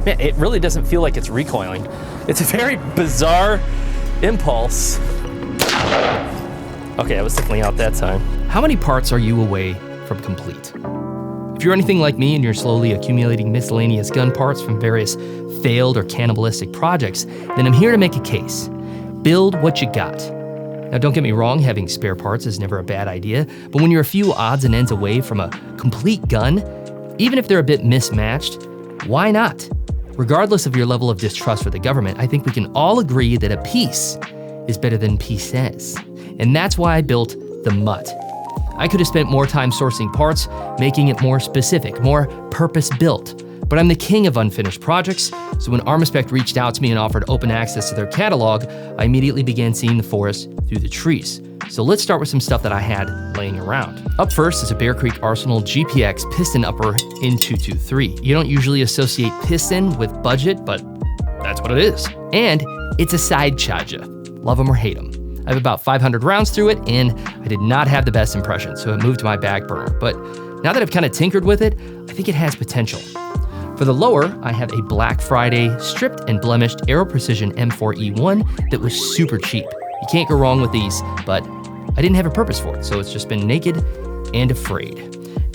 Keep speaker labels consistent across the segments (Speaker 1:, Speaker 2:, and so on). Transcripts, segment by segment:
Speaker 1: Man, it really doesn't feel like it's recoiling. It's a very bizarre impulse. Okay, I was definitely out that time. How many parts are you away from complete? If you're anything like me and you're slowly accumulating miscellaneous gun parts from various failed or cannibalistic projects, then I'm here to make a case. Build what you got. Now don't get me wrong, having spare parts is never a bad idea, but when you're a few odds and ends away from a complete gun, even if they're a bit mismatched, why not? Regardless of your level of distrust for the government, I think we can all agree that a piece is better than pieces. And that's why I built the Mutt. I could have spent more time sourcing parts, making it more specific, more purpose-built. But I'm the king of unfinished projects, so when Armaspec reached out to me and offered open access to their catalog, I immediately began seeing the forest through the trees. So let's start with some stuff that I had laying around. Up first is a Bear Creek Arsenal GPX piston upper in 223. You don't usually associate piston with budget, but that's what it is. And it's a side charger. Love them or hate them. I have about 500 rounds through it, and I did not have the best impression, so it moved to my back burner. But now that I've kind of tinkered with it, I think it has potential. For the lower, I have a Black Friday stripped and blemished Aero Precision M4E1 that was super cheap. You can't go wrong with these, but I didn't have a purpose for it, so it's just been naked and afraid.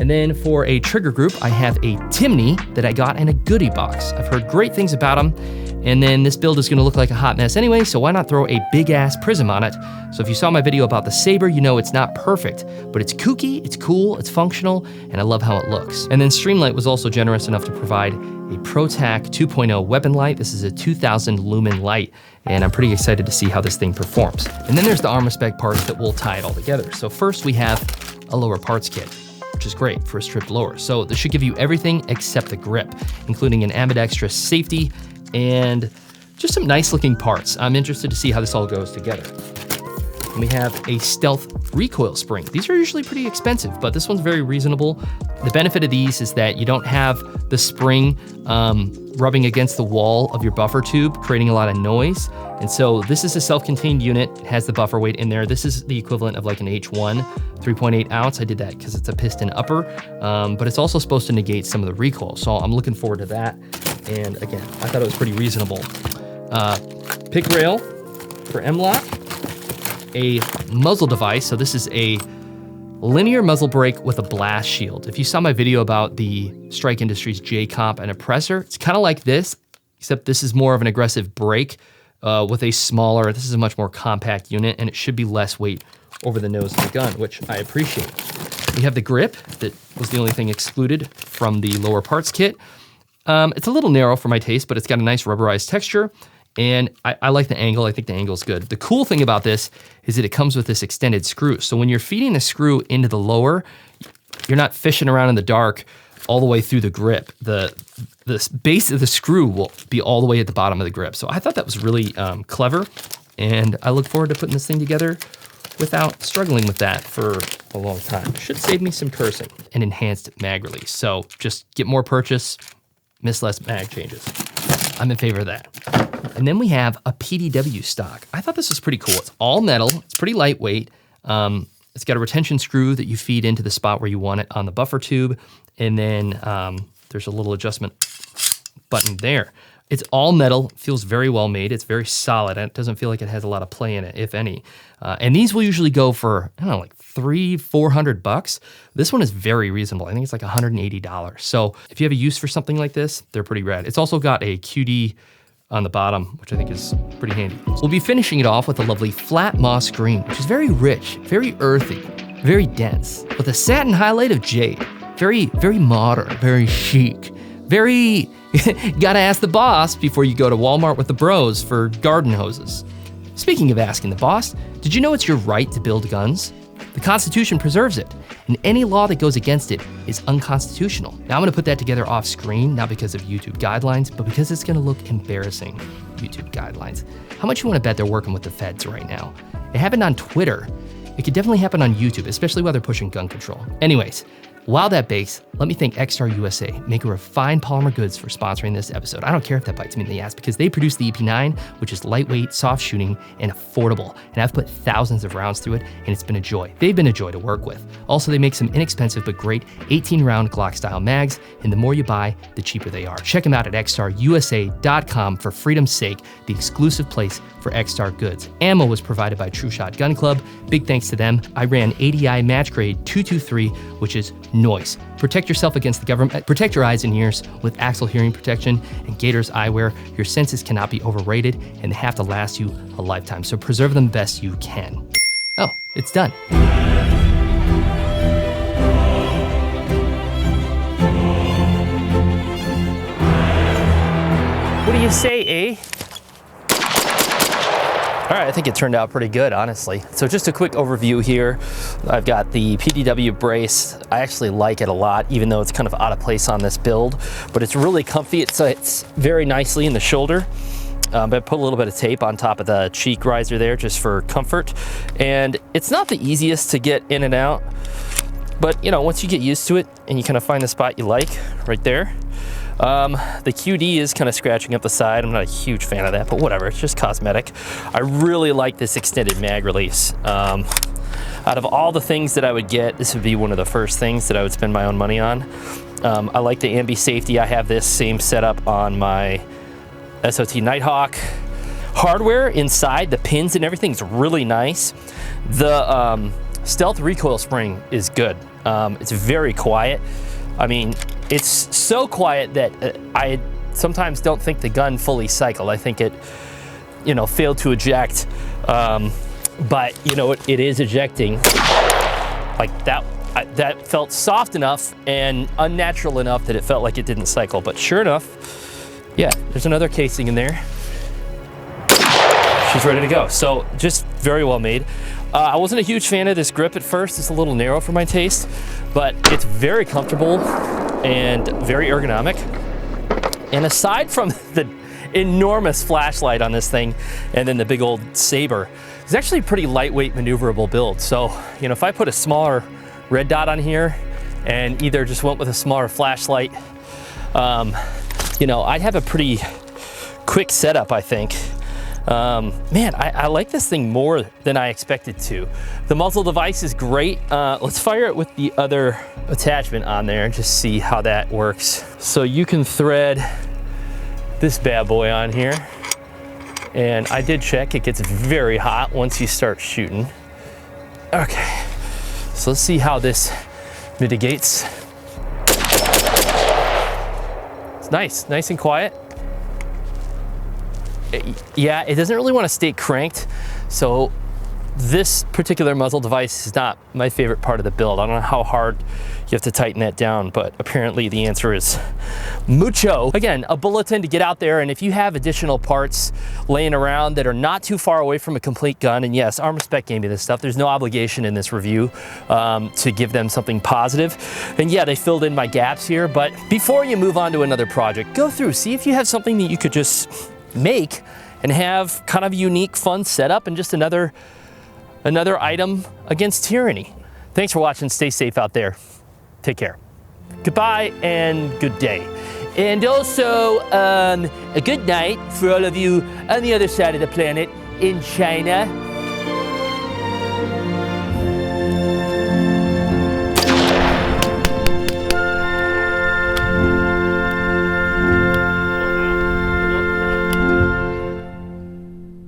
Speaker 1: And then for a trigger group, I have a Timney that I got in a goodie box. I've heard great things about them, and then this build is gonna look like a hot mess anyway, so why not throw a big ass prism on it? So if you saw my video about the Saber, you know it's not perfect, but it's kooky, it's cool, it's functional, and I love how it looks. And then Streamlight was also generous enough to provide a ProTac 2.0 weapon light. This is a 2000 lumen light, and I'm pretty excited to see how this thing performs. And then there's the Armaspec parts that will tie it all together. So first we have a lower parts kit, which is great for a stripped lower. So this should give you everything except the grip, including an ambidextrous safety and just some nice looking parts. I'm interested to see how this all goes together. And we have a stealth recoil spring. These are usually pretty expensive, but this one's very reasonable. The benefit of these is that you don't have the spring rubbing against the wall of your buffer tube, creating a lot of noise. And so this is a self-contained unit, it has the buffer weight in there. This is the equivalent of like an H1, 3.8 ounce. I did that because it's a piston upper, but it's also supposed to negate some of the recoil. So I'm looking forward to that. And again, I thought it was pretty reasonable. Pick rail for M-lock, a muzzle device. So this is a linear muzzle brake with a blast shield. If you saw my video about the Strike Industries J-Comp and oppressor, it's kind of like this, except this is more of an aggressive brake with a smaller, this is a much more compact unit, and it should be less weight over the nose of the gun, which I appreciate. We have the grip that was the only thing excluded from the lower parts kit. It's a little narrow for my taste, but it's got a nice rubberized texture, and I like the angle. I think the angle's good. The cool thing about this is that it comes with this extended screw. So when you're feeding the screw into the lower, you're not fishing around in the dark all the way through the grip. The base of the screw will be all the way at the bottom of the grip. So I thought that was really clever, and I look forward to putting this thing together without struggling with that for a long time. Should save me some cursing. An enhanced mag release. So just get more purchase, miss less mag changes. I'm in favor of that. And then we have a PDW stock. I thought this was pretty cool. It's all metal, it's pretty lightweight. It's got a retention screw that you feed into the spot where you want it on the buffer tube. And then there's a little adjustment button there. It's all metal, feels very well made. It's very solid, and it doesn't feel like it has a lot of play in it, if any. And these will usually go for, I don't know, like $300-400 bucks. This one is very reasonable. I think it's like $180. So if you have a use for something like this, they're pretty rad. It's also got a QD on the bottom, which I think is pretty handy. We'll be finishing it off with a lovely flat moss green, which is very rich, very earthy, very dense, with a satin highlight of jade. Very, very modern, very chic, very, gotta ask the boss before you go to Walmart with the bros for garden hoses. Speaking of asking the boss, did you know it's your right to build guns? The Constitution preserves it, and any law that goes against it is unconstitutional. Now I'm gonna put that together off screen, not because of YouTube guidelines, but because it's gonna look embarrassing, YouTube guidelines. How much you wanna bet they're working with the feds right now? It happened on Twitter. It could definitely happen on YouTube, especially while they're pushing gun control. Anyways, While that bakes, let me thank Extar USA, maker of fine polymer goods, for sponsoring this episode. I don't care if that bites me in the ass because they produce the EP9, which is lightweight, soft shooting, and affordable. And I've put thousands of rounds through it, and it's been a joy. They've been a joy to work with. Also, they make some inexpensive but great 18-round Glock-style mags, and the more you buy, the cheaper they are. Check them out at extarusa.com for freedom's sake, the exclusive place for Extar goods. Ammo was provided by True Shot Gun Club. Big thanks to them. I ran ADI Match Grade 223, which is noise. Protect yourself against the government. Protect your eyes and ears with Axle hearing protection and Gators eyewear. Your senses cannot be overrated, and they have to last you a lifetime, so preserve them best you can. Oh, it's done. What do you say, eh? All right, I think it turned out pretty good, honestly. So just a quick overview here. I've got the PDW brace. I actually like it a lot, even though it's kind of out of place on this build, but it's really comfy. It sits very nicely in the shoulder. But I put a little bit of tape on top of the cheek riser there just for comfort. And it's not the easiest to get in and out, but you know, once you get used to it and you kind of find the spot you like right there. The QD is kind of scratching up the side. I'm not a huge fan of that, but whatever, it's just cosmetic. I really like this extended mag release. Out of all the things that I would get, this would be one of the first things that I would spend my own money on. I like the ambi safety. I have this same setup on my SOT Nighthawk. Hardware inside, the pins and everything's really nice. The stealth recoil spring is good. It's very quiet. I mean, it's so quiet that I sometimes don't think the gun fully cycled. I think it, you know, failed to eject, but you know, it is ejecting like that. That felt soft enough and unnatural enough that it felt like it didn't cycle. But sure enough, yeah, there's another casing in there. She's ready to go. So just very well made. I wasn't a huge fan of this grip at first. It's a little narrow for my taste, but it's very comfortable and very ergonomic. And aside from the enormous flashlight on this thing and then the big old saber, it's actually a pretty lightweight maneuverable build. So, you know, if I put a smaller red dot on here and either just went with a smaller flashlight, you know, I'd have a pretty quick setup, I think. Man, I like this thing more than I expected to. The muzzle device is great. Let's fire it with the other attachment on there and just see how that works. So you can thread this bad boy on here. And I did check, it gets very hot once you start shooting. Okay, so let's see how this mitigates. It's nice and quiet. Yeah, it doesn't really want to stay cranked, so this particular muzzle device is not my favorite part of the build. I don't know how hard you have to tighten that down, but apparently the answer is mucho. Again, a bulletin to get out there, and if you have additional parts laying around that are not too far away from a complete gun, and yes, Armaspec gave me this stuff, there's no obligation in this review to give them something positive. And yeah, they filled in my gaps here, but before you move on to another project, go through, see if you have something that you could just make and have kind of a unique, fun setup and just another item against tyranny. Thanks for watching. Stay safe out there. Take care. Goodbye and good day. And also, a good night for all of you on the other side of the planet in China.